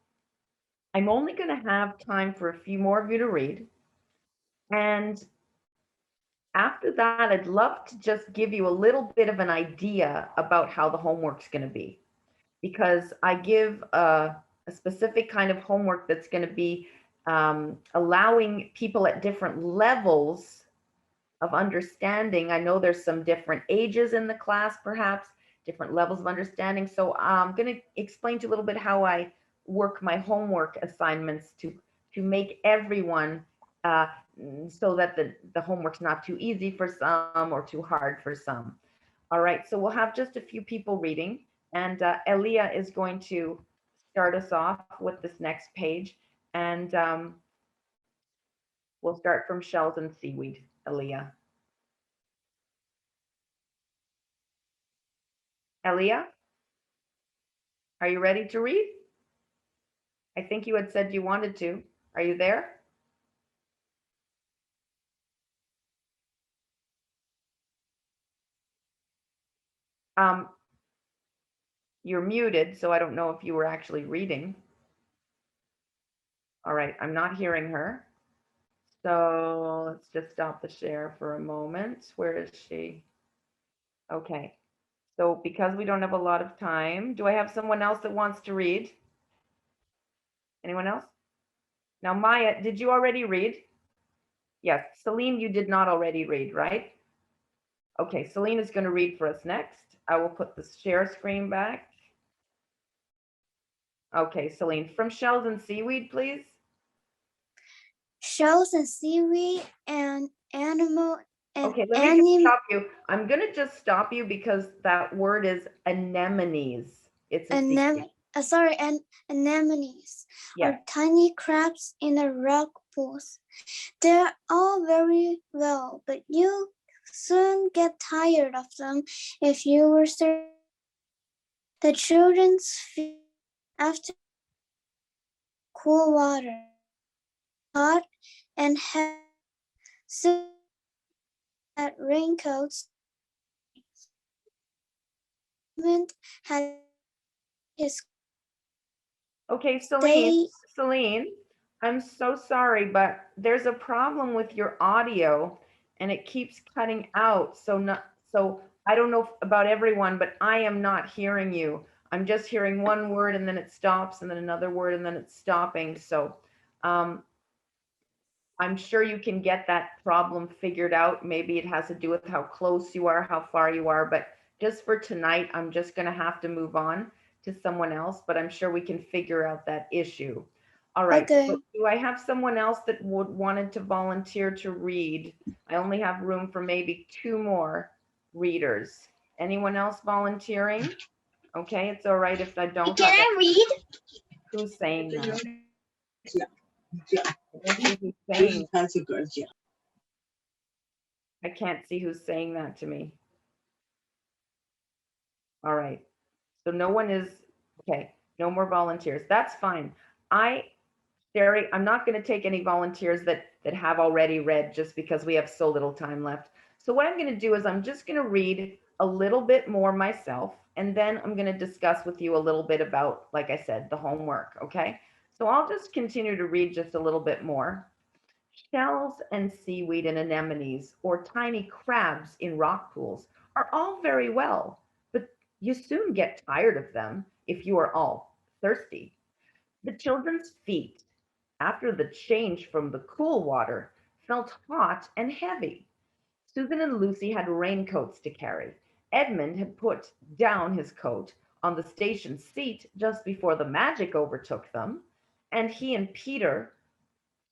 I'm only going to have time for a few more of you to read. And after that, I'd love to just give you a little bit of an idea about how the homework's going to be, because I give a specific kind of homework that's going to be allowing people at different levels of understanding. I know there's some different ages in the class, perhaps different levels of understanding. So I'm going to explain to you a little bit how I work my homework assignments to make everyone so that the homework's not too easy for some or too hard for some. All right, so we'll have just a few people reading, and Elia is going to start us off with this next page, and we'll start from Shells and Seaweed. Elia. Elia, are you ready to read? I think you had said you wanted to. Are you there? You're muted, so I don't know if you were actually reading. All right, I'm not hearing her. So let's just stop the share for a moment. Where is she? Okay, so because we don't have a lot of time, do I have someone else that wants to read? Anyone else? Now, Maya, did you already read? Yes, Celine, you did not already read, right? Okay, Celine is going to read for us next. I will put the share screen back. Okay, Celine, from Shells and Seaweed, please. Shells and seaweed and animal and okay, let me just stop you. I'm going to just stop you because that word is anemones. It's anemones yeah. are tiny crabs in the rock pools. They're all very well, but you soon get tired of them if you were certain. The children's feet after cool water, hot and heavy, soon had raincoats. Had his Okay, Celine, I'm so sorry, but there's a problem with your audio and it keeps cutting out. So I don't know about everyone, but I am not hearing you. I'm just hearing one word and then it stops and then another word and then it's stopping. So I'm sure you can get that problem figured out. Maybe it has to do with how close you are, how far you are, but just for tonight, I'm just going to have to move on to someone else, but I'm sure we can figure out that issue. All right. Okay. So do I have someone else that wanted to volunteer to read? I only have room for maybe 2 more readers. Anyone else volunteering? Okay, it's all right if I don't. Can I read? Who's saying that? Who's saying? I can't see who's saying that to me. All right. So no one is, okay, no more volunteers. That's fine. Sherry, I'm not going to take any volunteers that have already read just because we have so little time left. So what I'm going to do is I'm just going to read a little bit more myself, and then I'm going to discuss with you a little bit about, like I said, the homework, okay? So I'll just continue to read just a little bit more. Shells and seaweed and anemones, or tiny crabs in rock pools, are all very well, but you soon get tired of them if you are all thirsty. The children's feet, after the change from the cool water, felt hot and heavy. Susan and Lucy had raincoats to carry. Edmund had put down his coat on the station seat just before the magic overtook them, and he and Peter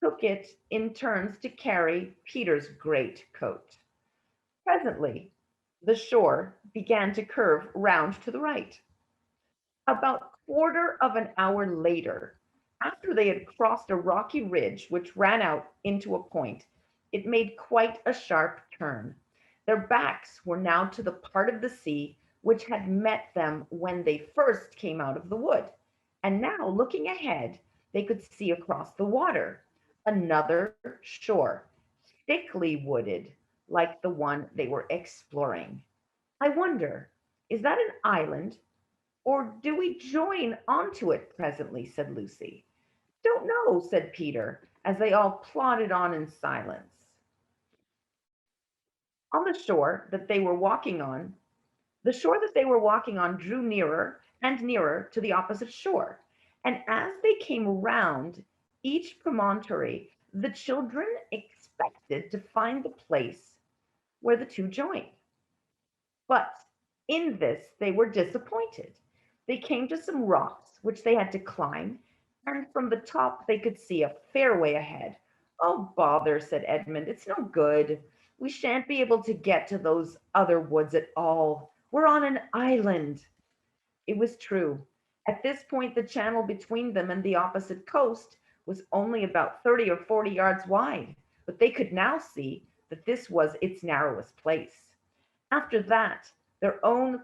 took it in turns to carry Peter's great coat. Presently, the shore began to curve round to the right. About quarter of an hour later, after they had crossed a rocky ridge which ran out into a point, it made quite a sharp turn. Their backs were now to the part of the sea which had met them when they first came out of the wood, and now, looking ahead, they could see across the water another shore, thickly wooded, like the one they were exploring. I wonder, is that an island, or do we join onto it presently? Said Lucy. Don't know, said Peter, as they all plodded on in silence. On the shore that they were walking on, drew nearer and nearer to the opposite shore. And as they came around each promontory, the children expected to find the place where the two joined. But in this, they were disappointed. They came to some rocks which they had to climb, and from the top they could see a fair way ahead. Oh, bother, said Edmund. It's no good. We shan't be able to get to those other woods at all. We're on an island. It was true. At this point, the channel between them and the opposite coast was only about 30 or 40 yards wide, but they could now see that this was its narrowest place. After that, their own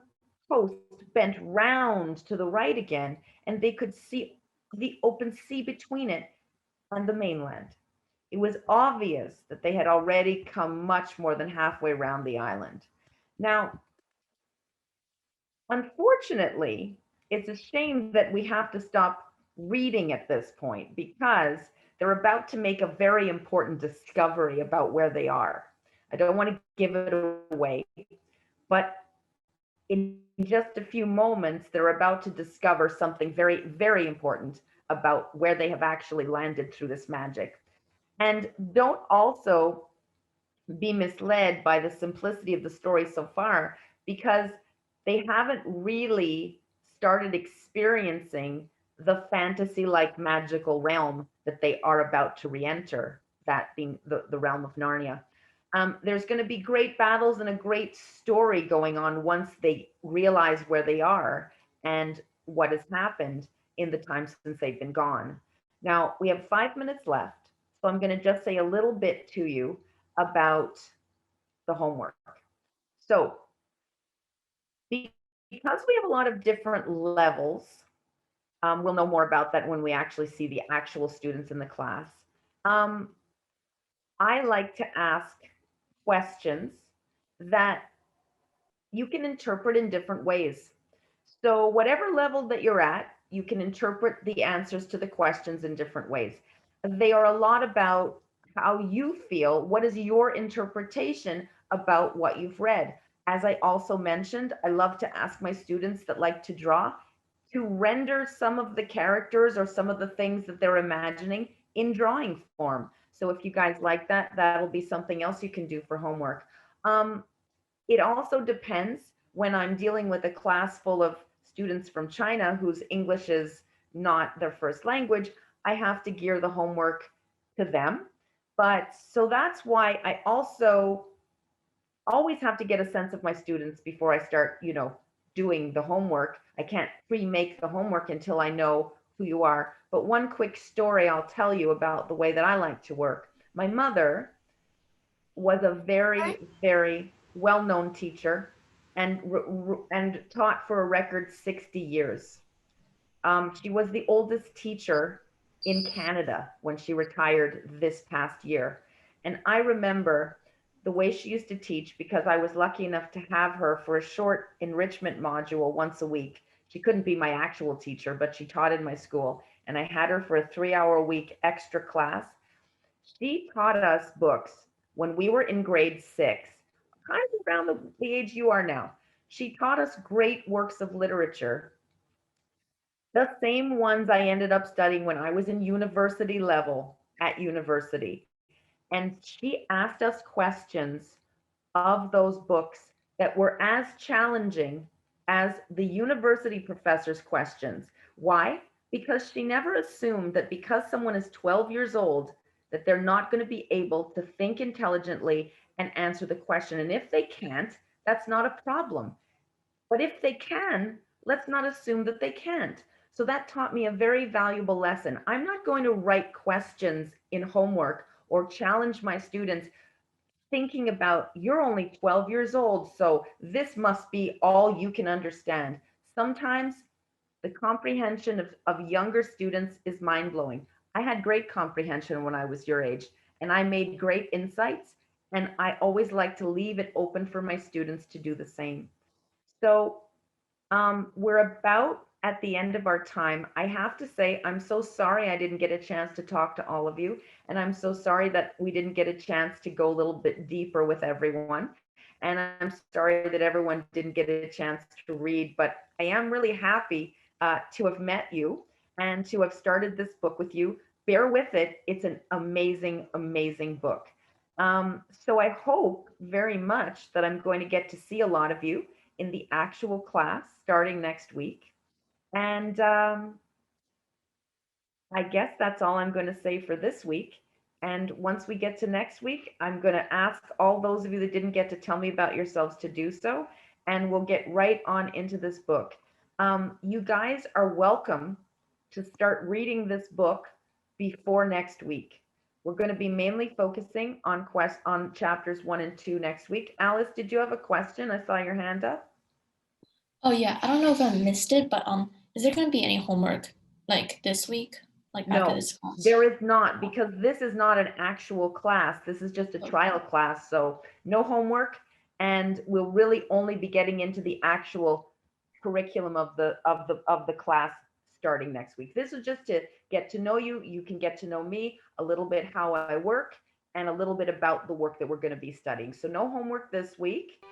coast bent round to the right again, and they could see the open sea between it and the mainland. It was obvious that they had already come much more than halfway round the island. Now, unfortunately, it's a shame that we have to stop reading at this point because they're about to make a very important discovery about where they are. I don't want to give it away, but in just a few moments, they're about to discover something very, very important about where they have actually landed through this magic. And don't also be misled by the simplicity of the story so far, because they haven't really started experiencing the fantasy-like magical realm that they are about to re-enter, that being the realm of Narnia. There's going to be great battles and a great story going on once they realize where they are and what has happened in the time since they've been gone. Now, we have 5 minutes left, so I'm going to just say a little bit to you about the homework. So, because we have a lot of different levels, we'll know more about that when we actually see the actual students in the class. I like to ask questions that you can interpret in different ways. So whatever level that you're at, you can interpret the answers to the questions in different ways. They are a lot about how you feel. What is your interpretation about what you've read? As I also mentioned, I love to ask my students that like to draw to render some of the characters or some of the things that they're imagining in drawing form. So if you guys like that, that'll be something else you can do for homework. It also depends when I'm dealing with a class full of students from China whose English is not their first language, I have to gear the homework to them. But so that's why I also always have to get a sense of my students before I start, doing the homework. I can't pre-make the homework until I know who you are. But one quick story I'll tell you about the way that I like to work. My mother was a very, very well-known teacher and taught for a record 60 years. She was the oldest teacher in Canada when she retired this past year. And I remember the way she used to teach, because I was lucky enough to have her for a short enrichment module once a week. She couldn't be my actual teacher, but she taught in my school. And I had her for a 3-hour-a-week extra class. She taught us books when we were in grade 6, kind of around the age you are now. She taught us great works of literature, the same ones I ended up studying when I was in university level at university. And she asked us questions of those books that were as challenging as the university professor's questions. Why? Because she never assumed that because someone is 12 years old, that they're not going to be able to think intelligently and answer the question. And if they can't, that's not a problem. But if they can, let's not assume that they can't. So that taught me a very valuable lesson. I'm not going to write questions in homework or challenge my students thinking about, you're only 12 years old, so this must be all you can understand. Sometimes the comprehension of younger students is mind-blowing. I had great comprehension when I was your age, and I made great insights, and I always like to leave it open for my students to do the same. So we're about at the end of our time. I have to say, I'm so sorry I didn't get a chance to talk to all of you. And I'm so sorry that we didn't get a chance to go a little bit deeper with everyone. And I'm sorry that everyone didn't get a chance to read, but I am really happy to have met you and to have started this book with you. Bear with it. It's an amazing, amazing book. So I hope very much that I'm going to get to see a lot of you in the actual class starting next week. And I guess that's all I'm going to say for this week. And once we get to next week, I'm going to ask all those of you that didn't get to tell me about yourselves to do so, and we'll get right on into this book. You guys are welcome to start reading this book before next week. We're going to be mainly focusing on chapters 1 and 2 next week. Alice, did you have a question? I saw your hand up. Oh yeah, I don't know if I missed it, but is there going to be any homework like this week? Like after this class? There is not, because this is not an actual class. This is just a trial class, so no homework, and we'll really only be getting into the actual curriculum of the class starting next week. This is just to get to know you. You can get to know me a little bit, how I work, and a little bit about the work that we're going to be studying. So no homework this week.